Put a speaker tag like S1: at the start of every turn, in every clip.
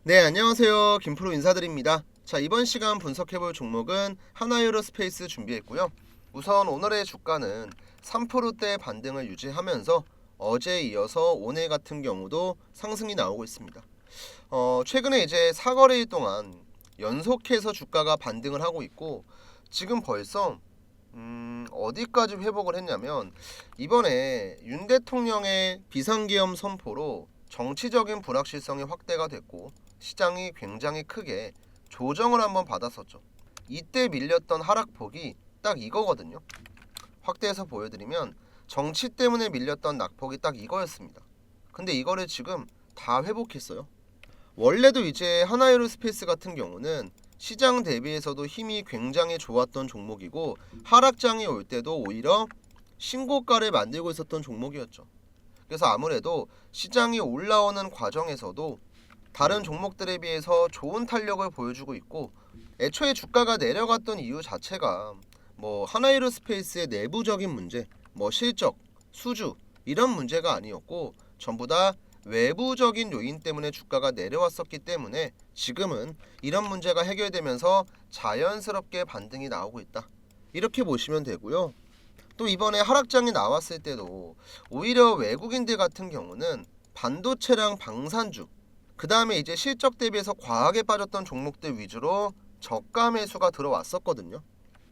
S1: 네, 안녕하세요. 김프로 인사드립니다. 자, 이번 시간 분석해볼 종목은 하나유로스페이스 준비했고요. 우선 오늘의 주가는 3%대 반등을 유지하면서 어제에 이어서 오늘 같은 경우도 상승이 나오고 있습니다. 최근에 이제 4거래일 동안 연속해서 주가가 반등을 하고 있고 지금 벌써 어디까지 회복을 했냐면 이번에 윤 대통령의 비상계엄 선포로 정치적인 불확실성이 확대가 됐고 시장이 굉장히 크게 조정을 한번 받았었죠. 이때 밀렸던 하락폭이 딱 이거거든요. 확대해서 보여드리면 정치 때문에 밀렸던 낙폭이 딱 이거였습니다. 근데 이거를 지금 다 회복했어요. 원래도 이제 하나유로스페이스 같은 경우는 시장 대비해서도 힘이 굉장히 좋았던 종목이고 하락장이 올 때도 오히려 신고가를 만들고 있었던 종목이었죠. 그래서 아무래도 시장이 올라오는 과정에서도 다른 종목들에 비해서 좋은 탄력을 보여주고 있고 애초에 주가가 내려갔던 이유 자체가 뭐 하나유로스페이스의 내부적인 문제, 뭐 실적, 수주 이런 문제가 아니었고 전부 다 외부적인 요인 때문에 주가가 내려왔었기 때문에 지금은 이런 문제가 해결되면서 자연스럽게 반등이 나오고 있다. 이렇게 보시면 되고요. 또 이번에 하락장이 나왔을 때도 오히려 외국인들 같은 경우는 반도체랑 방산주 그 다음에 이제 실적 대비해서 과하게 빠졌던 종목들 위주로 저가 매수가 들어왔었거든요.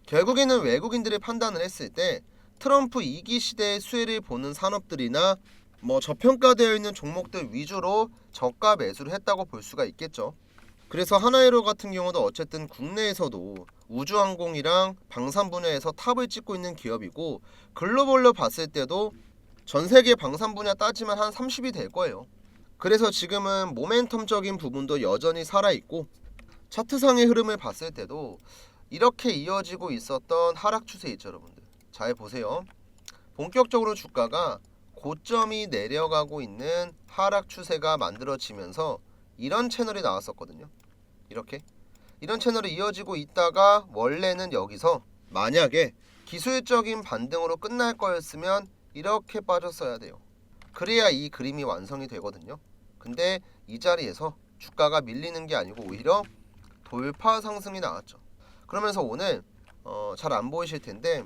S1: 결국에는 외국인들이 판단을 했을 때 트럼프 2기 시대의 수혜를 보는 산업들이나 뭐 저평가되어 있는 종목들 위주로 저가 매수를 했다고 볼 수가 있겠죠. 그래서 하나이로 같은 경우도 어쨌든 국내에서도 우주항공이랑 방산 분야에서 탑을 찍고 있는 기업이고 글로벌로 봤을 때도 전 세계 방산 분야 따지면 한 30이 될 거예요. 그래서 지금은 모멘텀적인 부분도 여전히 살아있고 차트상의 흐름을 봤을 때도 이렇게 이어지고 있었던 하락 추세 있죠, 여러분들. 잘 보세요. 본격적으로 주가가 고점이 내려가고 있는 하락 추세가 만들어지면서 이런 채널이 나왔었거든요. 이런 채널이 이어지고 있다가 원래는 여기서 만약에 기술적인 반등으로 끝날 거였으면 이렇게 빠졌어야 돼요. 그래야 이 그림이 완성이 되거든요. 근데 이 자리에서 주가가 밀리는 게 아니고 오히려 돌파 상승이 나왔죠. 그러면서 오늘 잘 안 보이실 텐데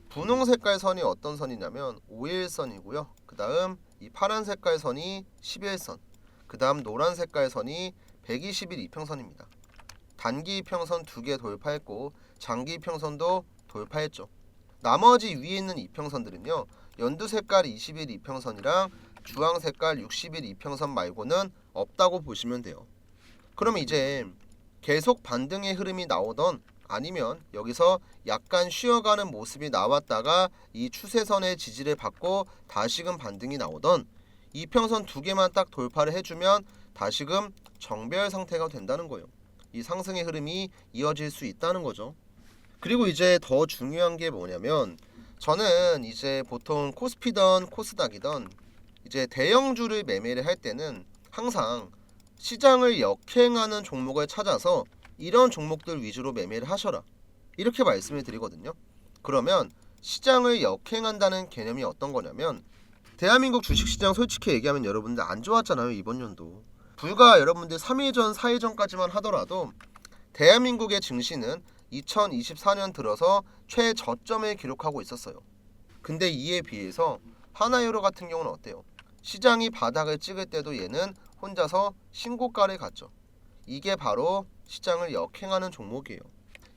S1: 분홍 색깔 선이 어떤 선이냐면 5일선이고요. 그 다음 이 파란 색깔 선이 10일선, 그 다음 노란 색깔 선이 120일 이평선입니다. 단기 이평선 2개 돌파했고 장기 이평선도 돌파했죠. 나머지 위에 있는 이평선들은요. 연두 색깔 20일 이평선이랑 주황 색깔 60일 이평선 말고는 없다고 보시면 돼요. 그럼 이제 계속 반등의 흐름이 나오던 아니면 여기서 약간 쉬어가는 모습이 나왔다가 이 추세선의 지지를 받고 다시금 반등이 나오던 이평선 2개만 딱 돌파를 해주면 다시금 정배열 상태가 된다는 거예요. 이 상승의 흐름이 이어질 수 있다는 거죠. 그리고 이제 더 중요한 게 뭐냐면 저는 이제 보통 코스피던 코스닥이던 이제 대형주를 매매를 할 때는 항상 시장을 역행하는 종목을 찾아서 이런 종목들 위주로 매매를 하셔라 이렇게 말씀을 드리거든요. 그러면 시장을 역행한다는 개념이 어떤 거냐면 대한민국 주식시장 솔직히 얘기하면 여러분들 안 좋았잖아요. 이번 연도 불과 여러분들 3일 전 4일 전까지만 하더라도 대한민국의 증시는 2024년 들어서 최저점을 기록하고 있었어요. 근데 이에 비해서 하나유로 같은 경우는 어때요? 시장이 바닥을 찍을 때도 얘는 혼자서 신고가를 갔죠. 이게 바로 시장을 역행하는 종목이에요.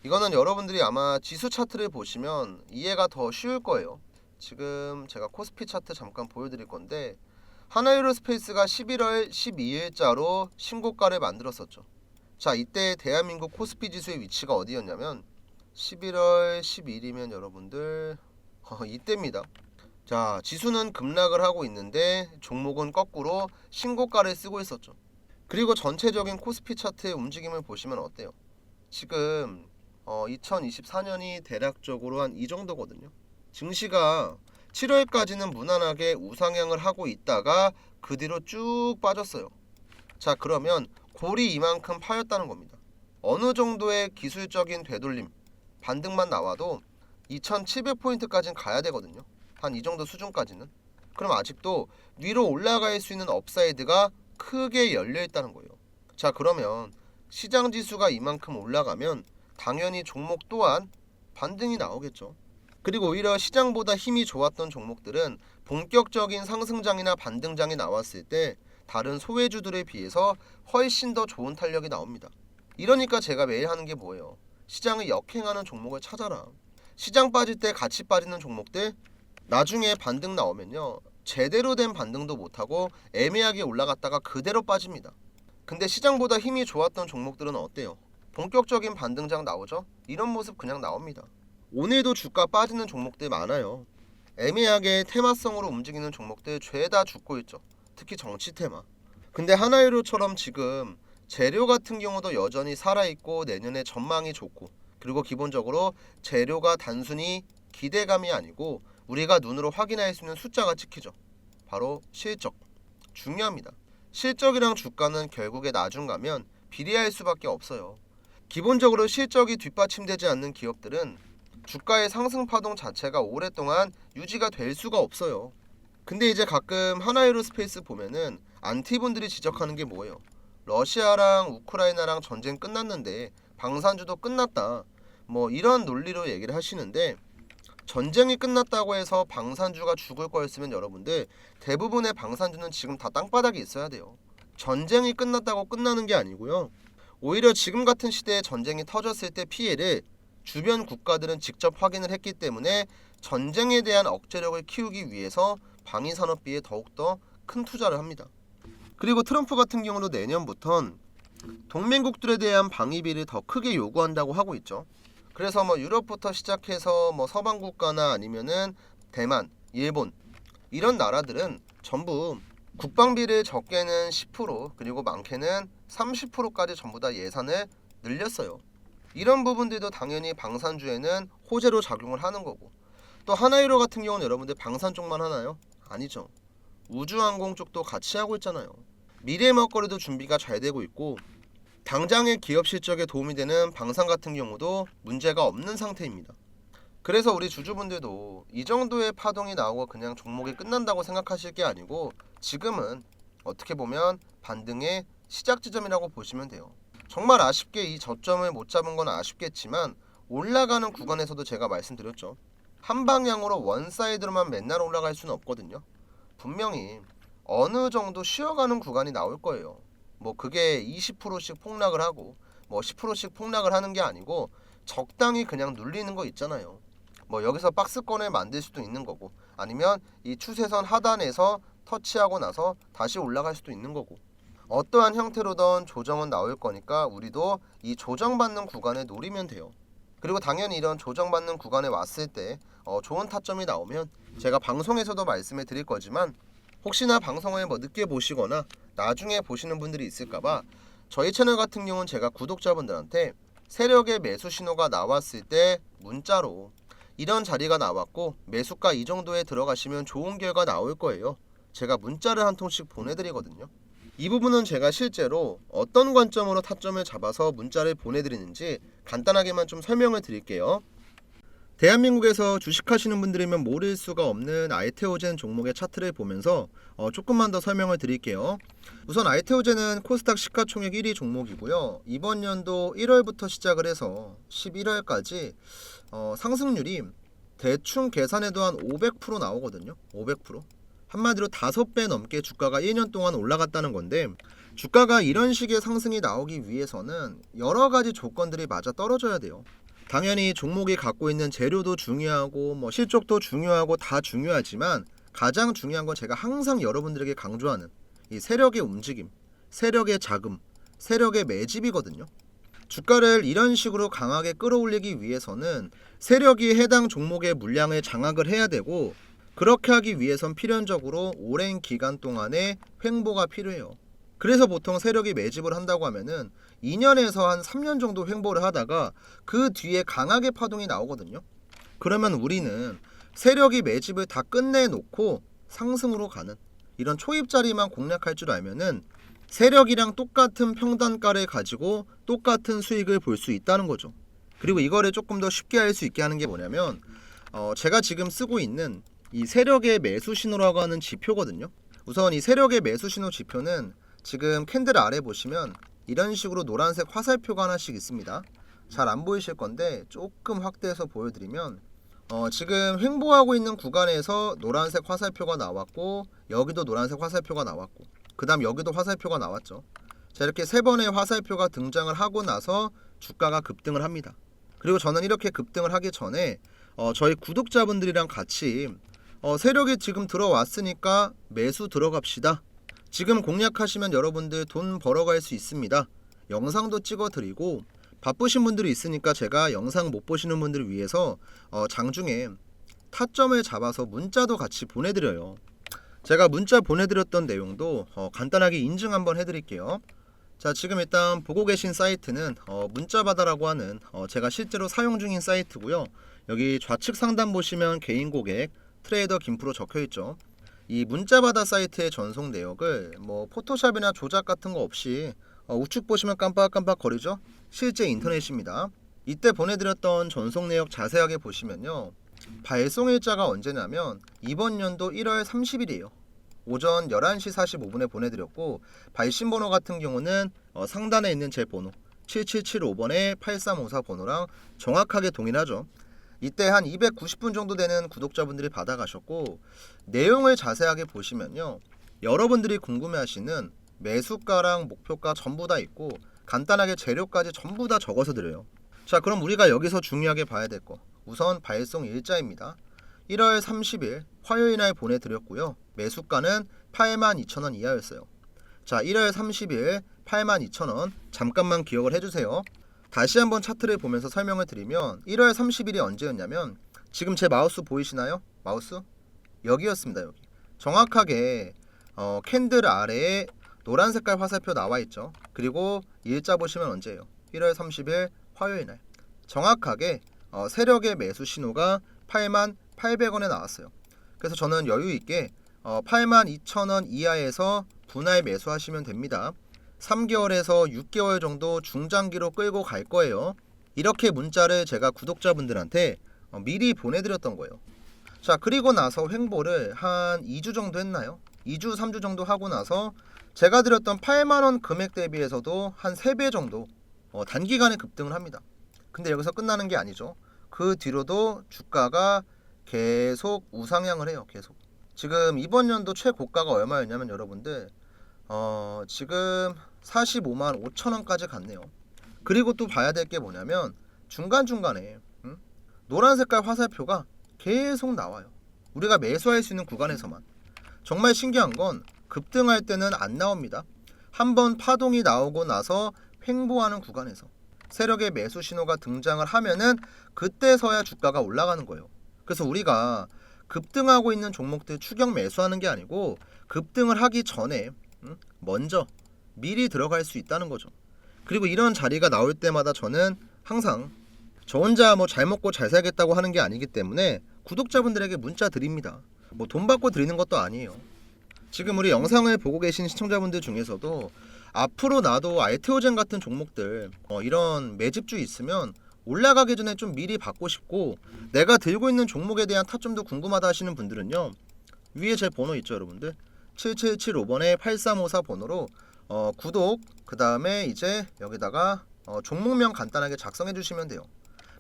S1: 이거는 여러분들이 아마 지수 차트를 보시면 이해가 더 쉬울 거예요. 지금 제가 코스피 차트 잠깐 보여드릴 건데 하나유로스페이스가 11월 12일자로 신고가를 만들었었죠. 자, 이때 대한민국 코스피 지수의 위치가 어디였냐면 11월 12일이면 여러분들 이때입니다. 자, 지수는 급락을 하고 있는데 종목은 거꾸로 신고가를 쓰고 있었죠. 그리고 전체적인 코스피 차트의 움직임을 보시면 어때요? 지금 2024년이 대략적으로 한 이 정도거든요. 증시가 7월까지는 무난하게 우상향을 하고 있다가 그 뒤로 쭉 빠졌어요. 자, 그러면 골이 이만큼 파였다는 겁니다. 어느 정도의 기술적인 되돌림, 반등만 나와도 2700포인트까지는 가야 되거든요. 한 이 정도 수준까지는. 그럼 아직도 위로 올라갈 수 있는 업사이드가 크게 열려 있다는 거예요. 자, 그러면 시장 지수가 이만큼 올라가면 당연히 종목 또한 반등이 나오겠죠. 그리고 오히려 시장보다 힘이 좋았던 종목들은 본격적인 상승장이나 반등장이 나왔을 때 다른 소외주들에 비해서 훨씬 더 좋은 탄력이 나옵니다. 이러니까 제가 매일 하는 게 뭐예요? 시장을 역행하는 종목을 찾아라. 시장 빠질 때 같이 빠지는 종목들 나중에 반등 나오면요, 제대로 된 반등도 못하고 애매하게 올라갔다가 그대로 빠집니다. 근데 시장보다 힘이 좋았던 종목들은 어때요? 본격적인 반등장 나오죠? 이런 모습 그냥 나옵니다. 오늘도 주가 빠지는 종목들 많아요. 애매하게 테마성으로 움직이는 종목들 죄다 죽고 있죠. 특히 정치 테마. 근데 하나유로처럼 지금 재료 같은 경우도 여전히 살아있고 내년에 전망이 좋고, 그리고 기본적으로 재료가 단순히 기대감이 아니고 우리가 눈으로 확인할 수 있는 숫자가 찍히죠. 바로 실적. 중요합니다. 실적이랑 주가는 결국에 나중 가면 비례할 수밖에 없어요. 기본적으로 실적이 뒷받침되지 않는 기업들은 주가의 상승 파동 자체가 오랫동안 유지가 될 수가 없어요. 근데 이제 가끔 하나유로스페이스 보면은 안티분들이 지적하는 게 뭐예요? 러시아랑 우크라이나랑 전쟁 끝났는데 방산주도 끝났다, 뭐 이런 논리로 얘기를 하시는데, 전쟁이 끝났다고 해서 방산주가 죽을 거였으면 여러분들 대부분의 방산주는 지금 다 땅바닥에 있어야 돼요. 전쟁이 끝났다고 끝나는 게 아니고요, 오히려 지금 같은 시대에 전쟁이 터졌을 때 피해를 주변 국가들은 직접 확인을 했기 때문에 전쟁에 대한 억제력을 키우기 위해서 방위산업비에 더욱더 큰 투자를 합니다. 그리고 트럼프 같은 경우도 내년부턴 동맹국들에 대한 방위비를 더 크게 요구한다고 하고 있죠. 그래서 뭐 유럽부터 시작해서 뭐 서방 국가나 아니면은 대만, 일본 이런 나라들은 전부 국방비를 적게는 10% 그리고 많게는 30%까지 전부 다 예산을 늘렸어요. 이런 부분들도 당연히 방산주에는 호재로 작용을 하는 거고, 또 하나유로 같은 경우는 여러분들 방산 쪽만 하나요? 아니죠. 우주항공 쪽도 같이 하고 있잖아요. 미래 먹거리도 준비가 잘 되고 있고, 당장의 기업 실적에 도움이 되는 방산 같은 경우도 문제가 없는 상태입니다. 그래서 우리 주주분들도 이 정도의 파동이 나오고 그냥 종목이 끝난다고 생각하실 게 아니고, 지금은 어떻게 보면 반등의 시작 지점이라고 보시면 돼요. 정말 아쉽게 이 저점을 못 잡은 건 아쉽겠지만 올라가는 구간에서도 제가 말씀드렸죠. 한 방향으로 원사이드로만 맨날 올라갈 수는 없거든요. 분명히 어느 정도 쉬어가는 구간이 나올 거예요. 뭐 그게 20%씩 폭락을 하고 뭐 10%씩 폭락을 하는 게 아니고 적당히 그냥 눌리는 거 있잖아요. 뭐 여기서 박스권을 만들 수도 있는 거고, 아니면 이 추세선 하단에서 터치하고 나서 다시 올라갈 수도 있는 거고, 어떠한 형태로든 조정은 나올 거니까 우리도 이 조정받는 구간에 노리면 돼요. 그리고 당연히 이런 조정받는 구간에 왔을 때 좋은 타점이 나오면 제가 방송에서도 말씀해 드릴 거지만, 혹시나 방송을 뭐 늦게 보시거나 나중에 보시는 분들이 있을까봐 저희 채널 같은 경우는 제가 구독자분들한테 세력의 매수 신호가 나왔을 때 문자로 이런 자리가 나왔고 매수가 이 정도에 들어가시면 좋은 결과 나올 거예요, 제가 문자를 한 통씩 보내드리거든요. 이 부분은 제가 실제로 어떤 관점으로 타점을 잡아서 문자를 보내드리는지 간단하게만 좀 설명을 드릴게요. 대한민국에서 주식하시는 분들이면 모를 수가 없는 아이테오젠 종목의 차트를 보면서 조금만 더 설명을 드릴게요. 우선 아이테오젠은 코스닥 시가총액 1위 종목이고요. 이번 연도 1월부터 시작을 해서 11월까지 상승률이 대충 계산해도 한 500% 나오거든요. 500%. 한마디로 5배 넘게 주가가 1년 동안 올라갔다는 건데, 주가가 이런 식의 상승이 나오기 위해서는 여러 가지 조건들이 맞아 떨어져야 돼요. 당연히 종목이 갖고 있는 재료도 중요하고 뭐 실적도 중요하고 다 중요하지만 가장 중요한 건 제가 항상 여러분들에게 강조하는 이 세력의 움직임, 세력의 자금, 세력의 매집이거든요. 주가를 이런 식으로 강하게 끌어올리기 위해서는 세력이 해당 종목의 물량을 장악을 해야 되고, 그렇게 하기 위해선 필연적으로 오랜 기간 동안의 횡보가 필요해요. 그래서 보통 세력이 매집을 한다고 하면은 2년에서 한 3년 정도 횡보를 하다가 그 뒤에 강하게 파동이 나오거든요. 그러면 우리는 세력이 매집을 다 끝내놓고 상승으로 가는 이런 초입자리만 공략할 줄 알면은 세력이랑 똑같은 평단가를 가지고 똑같은 수익을 볼 수 있다는 거죠. 그리고 이거를 조금 더 쉽게 할 수 있게 하는 게 뭐냐면 제가 지금 쓰고 있는 이 세력의 매수 신호라고 하는 지표거든요. 우선 이 세력의 매수 신호 지표는 지금 캔들 아래 보시면 이런 식으로 노란색 화살표가 하나씩 있습니다. 잘 안 보이실 건데 조금 확대해서 보여드리면 지금 횡보하고 있는 구간에서 노란색 화살표가 나왔고, 여기도 노란색 화살표가 나왔고, 그 다음 여기도 화살표가 나왔죠. 자, 이렇게 세 번의 화살표가 등장을 하고 나서 주가가 급등을 합니다. 그리고 저는 이렇게 급등을 하기 전에 저희 구독자분들이랑 같이 세력이 지금 들어왔으니까 매수 들어갑시다. 지금 공략하시면 여러분들 돈 벌어갈 수 있습니다. 영상도 찍어드리고, 바쁘신 분들이 있으니까 제가 영상 못 보시는 분들을 위해서 장중에 타점을 잡아서 문자도 같이 보내드려요. 제가 문자 보내드렸던 내용도 간단하게 인증 한번 해드릴게요. 자, 지금 일단 보고 계신 사이트는 문자바다라고 하는 제가 실제로 사용 중인 사이트고요. 여기 좌측 상단 보시면 개인 고객 트레이더 김프로 적혀있죠. 이 문자바다 사이트의 전송 내역을 뭐 포토샵이나 조작 같은 거 없이 우측 보시면 깜빡깜빡 거리죠. 실제 인터넷입니다. 이때 보내드렸던 전송 내역 자세하게 보시면요, 발송 일자가 언제냐면 이번 연도 1월 30일이에요. 오전 11시 45분에 보내드렸고, 발신 번호 같은 경우는 상단에 있는 제 번호 7775번에 8354 번호랑 정확하게 동일하죠. 이때 한 290분 정도 되는 구독자분들이 받아가셨고, 내용을 자세하게 보시면요, 여러분들이 궁금해하시는 매수가랑 목표가 전부 다 있고, 간단하게 재료까지 전부 다 적어서 드려요. 자, 그럼 우리가 여기서 중요하게 봐야 될 거, 우선 발송 일자입니다. 1월 30일 화요일 날 보내드렸고요. 매수가는 82,000원 이하였어요. 자, 1월 30일 82,000원 잠깐만 기억을 해주세요. 다시 한번 차트를 보면서 설명을 드리면 1월 30일이 언제였냐면, 지금 제 마우스 보이시나요? 마우스? 여기였습니다. 여기 정확하게 캔들 아래에 노란 색깔 화살표 나와 있죠. 그리고 일자 보시면 언제예요? 1월 30일 화요일 날 정확하게 세력의 매수 신호가 82,800원에 나왔어요. 그래서 저는 여유 있게 82,000원 이하에서 분할 매수하시면 됩니다. 3개월에서 6개월 정도 중장기로 끌고 갈 거예요. 이렇게 문자를 제가 구독자분들한테 미리 보내드렸던 거예요. 자, 그리고 나서 횡보를 한 2주 정도 했나요? 2주 3주 정도 하고 나서 제가 드렸던 8만원 금액 대비해서도 한 3배 정도 단기간에 급등을 합니다. 근데 여기서 끝나는 게 아니죠. 그 뒤로도 주가가 계속 우상향을 해요. 계속. 지금 이번 연도 최고가가 얼마였냐면 여러분들 지금 45만 5천원까지 갔네요. 그리고 또 봐야 될 게 뭐냐면 중간중간에 노란 색깔 화살표가 계속 나와요. 우리가 매수할 수 있는 구간에서만. 정말 신기한 건 급등할 때는 안 나옵니다. 한번 파동이 나오고 나서 횡보하는 구간에서 세력의 매수 신호가 등장을 하면은 그때서야 주가가 올라가는 거예요. 그래서 우리가 급등하고 있는 종목들 추격 매수하는 게 아니고 급등을 하기 전에 먼저 미리 들어갈 수 있다는 거죠. 그리고 이런 자리가 나올 때마다 저는 항상 저 혼자 뭐 잘 먹고 잘 살겠다고 하는 게 아니기 때문에 구독자분들에게 문자 드립니다. 뭐 돈 받고 드리는 것도 아니에요. 지금 우리 영상을 보고 계신 시청자분들 중에서도 앞으로 나도 알테오젠 같은 종목들 이런 매집주 있으면 올라가기 전에 좀 미리 받고 싶고, 내가 들고 있는 종목에 대한 타점도 궁금하다 하시는 분들은요, 위에 제 번호 있죠 여러분들, 7775번에 8354 번호로 구독, 그 다음에 이제 여기다가 종목명 간단하게 작성해 주시면 돼요.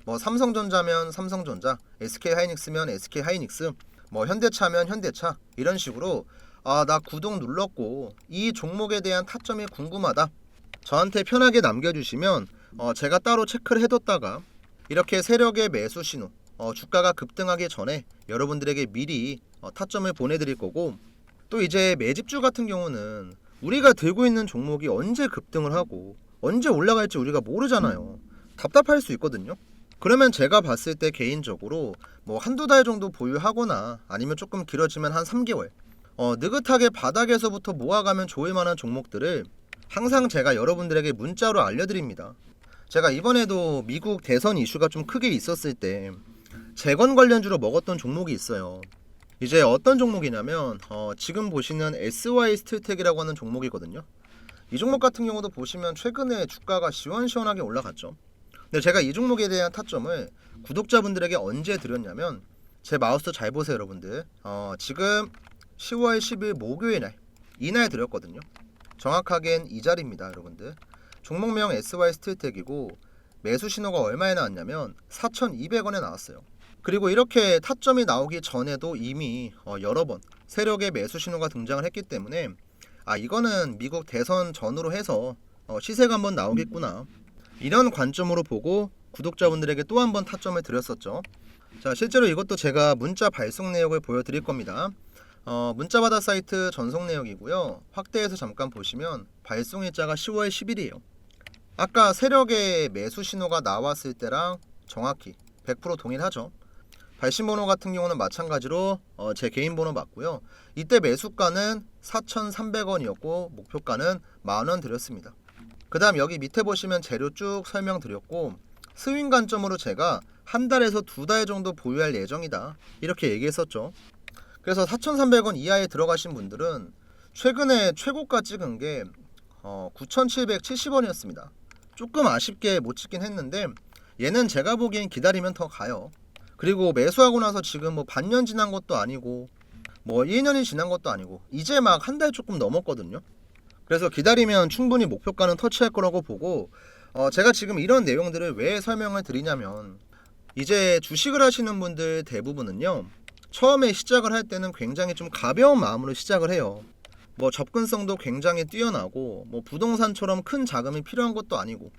S1: 뭐 삼성전자면 삼성전자, SK하이닉스면 SK하이닉스, 뭐 현대차면 현대차, 이런 식으로 나 구독 눌렀고 이 종목에 대한 타점이 궁금하다, 저한테 편하게 남겨주시면 제가 따로 체크를 해뒀다가 이렇게 세력의 매수 신호, 주가가 급등하기 전에 여러분들에게 미리 타점을 보내드릴 거고, 또 이제 매집주 같은 경우는 우리가 들고 있는 종목이 언제 급등을 하고 언제 올라갈지 우리가 모르잖아요. 답답할 수 있거든요. 그러면 제가 봤을 때 개인적으로 뭐 한두 달 정도 보유하거나 아니면 조금 길어지면 한 3개월 느긋하게 바닥에서부터 모아가면 좋을 만한 종목들을 항상 제가 여러분들에게 문자로 알려드립니다. 제가 이번에도 미국 대선 이슈가 좀 크게 있었을 때 재건 관련주로 먹었던 종목이 있어요. 이제 어떤 종목이냐면 지금 보시는 SY 스틸텍이라고 하는 종목이거든요. 이 종목 같은 경우도 보시면 최근에 주가가 시원시원하게 올라갔죠. 근데 제가 이 종목에 대한 타점을 구독자분들에게 언제 드렸냐면, 제 마우스 잘 보세요 여러분들, 지금 10월 10일 목요일 날, 이날 드렸거든요. 정확하게는 이 자리입니다 여러분들. 종목명 SY 스틸텍이고 매수 신호가 얼마에 나왔냐면 4,200원에 나왔어요. 그리고 이렇게 타점이 나오기 전에도 이미 여러 번 세력의 매수 신호가 등장을 했기 때문에 이거는 미국 대선 전후로 해서 시세가 한번 나오겠구나, 이런 관점으로 보고 구독자분들에게 또 한 번 타점을 드렸었죠. 자, 실제로 이것도 제가 문자 발송 내역을 보여드릴 겁니다. 문자바다 사이트 전송 내역이고요. 확대해서 잠깐 보시면 발송 일자가 10월 10일이에요. 아까 세력의 매수 신호가 나왔을 때랑 정확히 100% 동일하죠. 발신 번호 같은 경우는 마찬가지로 제 개인 번호 맞고요. 이때 매수가는 4,300원이었고 목표가는 만원 드렸습니다. 그 다음 여기 밑에 보시면 재료 쭉 설명드렸고, 스윙 관점으로 제가 한 달에서 두 달 정도 보유할 예정이다, 이렇게 얘기했었죠. 그래서 4,300원 이하에 들어가신 분들은 최근에 최고가 찍은 게 9,770원이었습니다. 조금 아쉽게 못 찍긴 했는데 얘는 제가 보기엔 기다리면 더 가요. 그리고 매수하고 나서 지금 뭐 반년 지난 것도 아니고 뭐 1년이 지난 것도 아니고 이제 막 한 달 조금 넘었거든요. 그래서 기다리면 충분히 목표가는 터치할 거라고 보고, 제가 지금 이런 내용들을 왜 설명을 드리냐면, 이제 주식을 하시는 분들 대부분은요, 처음에 시작을 할 때는 굉장히 좀 가벼운 마음으로 시작을 해요. 뭐 접근성도 굉장히 뛰어나고 뭐 부동산처럼 큰 자금이 필요한 것도 아니고,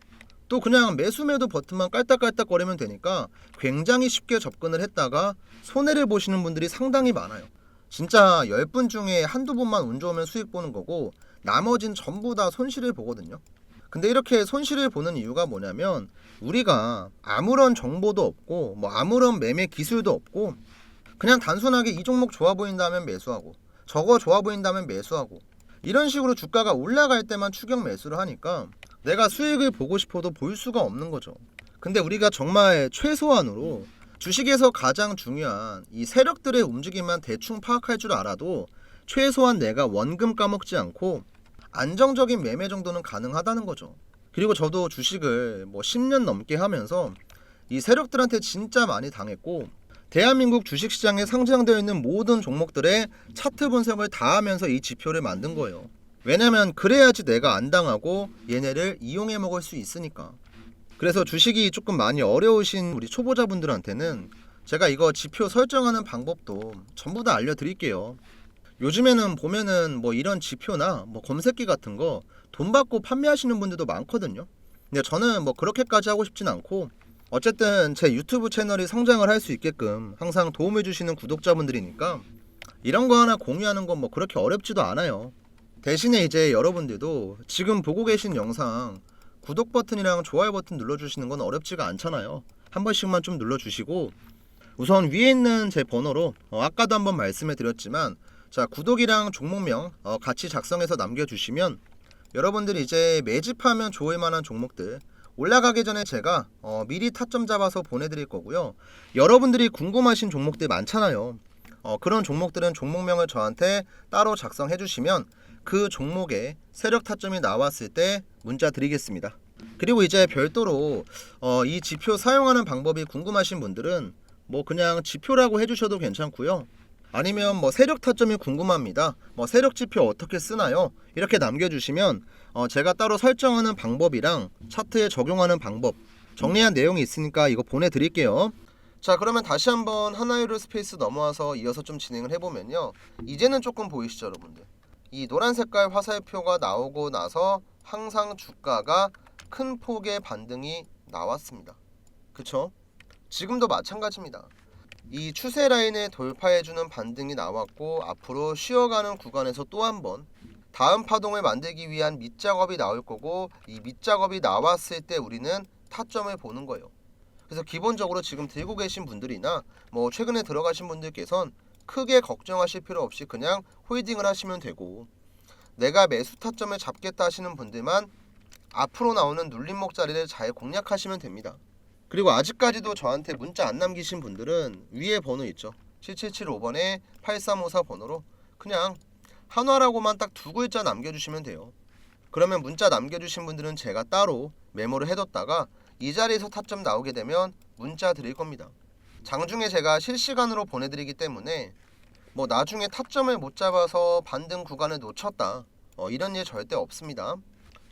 S1: 또 그냥 매수매도 버튼만 깔딱깔딱거리면 되니까 굉장히 쉽게 접근을 했다가 손해를 보시는 분들이 상당히 많아요. 진짜 10분 중에 한두 분만 운 좋으면 수익 보는 거고 나머진 전부 다 손실을 보거든요. 근데 이렇게 손실을 보는 이유가 뭐냐면, 우리가 아무런 정보도 없고 뭐 아무런 매매 기술도 없고 그냥 단순하게 이 종목 좋아 보인다면 매수하고 저거 좋아 보인다면 매수하고 이런 식으로 주가가 올라갈 때만 추격 매수를 하니까 내가 수익을 보고 싶어도 볼 수가 없는 거죠. 근데 우리가 정말 최소한으로 주식에서 가장 중요한 이 세력들의 움직임만 대충 파악할 줄 알아도 최소한 내가 원금 까먹지 않고 안정적인 매매 정도는 가능하다는 거죠. 그리고 저도 주식을 뭐 10년 넘게 하면서 이 세력들한테 진짜 많이 당했고, 대한민국 주식시장에 상장되어 있는 모든 종목들의 차트 분석을 다 하면서 이 지표를 만든 거예요. 왜냐면 그래야지 내가 안 당하고 얘네를 이용해 먹을 수 있으니까. 그래서 주식이 조금 많이 어려우신 우리 초보자분들한테는 제가 이거 지표 설정하는 방법도 전부 다 알려드릴게요. 요즘에는 보면은 뭐 이런 지표나 뭐 검색기 같은 거 돈 받고 판매하시는 분들도 많거든요. 근데 저는 뭐 그렇게까지 하고 싶진 않고, 어쨌든 제 유튜브 채널이 성장을 할 수 있게끔 항상 도움을 주시는 구독자분들이니까 이런 거 하나 공유하는 건 뭐 그렇게 어렵지도 않아요. 대신에 이제 여러분들도 지금 보고 계신 영상 구독 버튼이랑 좋아요 버튼 눌러주시는 건 어렵지가 않잖아요. 한 번씩만 좀 눌러주시고, 우선 위에 있는 제 번호로 아까도 한번 말씀해 드렸지만, 자, 구독이랑 종목명 같이 작성해서 남겨주시면 여러분들이 이제 매집하면 좋을 만한 종목들 올라가기 전에 제가 미리 타점 잡아서 보내드릴 거고요. 여러분들이 궁금하신 종목들 많잖아요. 그런 종목들은 종목명을 저한테 따로 작성해 주시면 그 종목에 세력 타점이 나왔을 때 문자 드리겠습니다. 그리고 이제 별도로 이 지표 사용하는 방법이 궁금하신 분들은 뭐 그냥 지표라고 해주셔도 괜찮고요. 아니면 뭐 세력 타점이 궁금합니다, 뭐 세력 지표 어떻게 쓰나요? 이렇게 남겨주시면 제가 따로 설정하는 방법이랑 차트에 적용하는 방법 정리한 내용이 있으니까 이거 보내드릴게요. 자, 그러면 다시 한번 하나유로 스페이스 넘어와서 이어서 좀 진행을 해보면요, 이제는 조금 보이시죠 여러분들? 이 노란 색깔 화살표가 나오고 나서 항상 주가가 큰 폭의 반등이 나왔습니다. 그쵸? 지금도 마찬가지입니다. 이 추세 라인을 돌파해주는 반등이 나왔고, 앞으로 쉬어가는 구간에서 또 한 번 다음 파동을 만들기 위한 밑작업이 나올 거고, 이 밑작업이 나왔을 때 우리는 타점을 보는 거예요. 그래서 기본적으로 지금 들고 계신 분들이나 뭐 최근에 들어가신 분들께선 크게 걱정하실 필요 없이 그냥 홀딩을 하시면 되고, 내가 매수 타점을 잡겠다 하시는 분들만 앞으로 나오는 눌림목 자리를 잘 공략하시면 됩니다. 그리고 아직까지도 저한테 문자 안 남기신 분들은 위에 번호 있죠, 7775번에 8354 번호로 그냥 한화라고만 딱 두 글자 남겨주시면 돼요. 그러면 문자 남겨주신 분들은 제가 따로 메모를 해뒀다가 이 자리에서 타점 나오게 되면 문자 드릴 겁니다. 장중에 제가 실시간으로 보내드리기 때문에 뭐 나중에 타점을 못 잡아서 반등 구간을 놓쳤다 이런 일 절대 없습니다.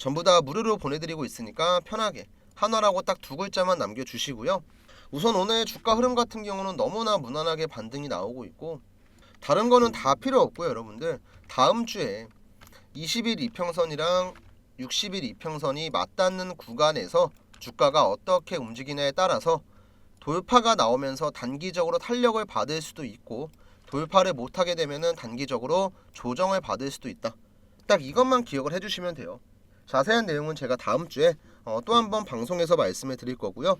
S1: 전부 다 무료로 보내드리고 있으니까 편하게 한화라고 딱 두 글자만 남겨주시고요. 우선 오늘 주가 흐름 같은 경우는 너무나 무난하게 반등이 나오고 있고 다른 거는 다 필요 없고요. 여러분들 다음 주에 20일 이평선이랑 60일 이평선이 맞닿는 구간에서 주가가 어떻게 움직이냐에 따라서 돌파가 나오면서 단기적으로 탄력을 받을 수도 있고 돌파를 못하게 되면은 단기적으로 조정을 받을 수도 있다. 딱 이것만 기억을 해주시면 돼요. 자세한 내용은 제가 다음 주에 또 한번 방송에서 말씀을 드릴 거고요.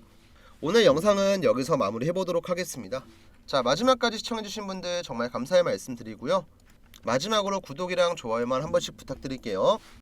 S1: 오늘 영상은 여기서 마무리 해보도록 하겠습니다. 자, 마지막까지 시청해주신 분들 정말 감사의 말씀 드리고요. 마지막으로 구독이랑 좋아요만 한 번씩 부탁드릴게요.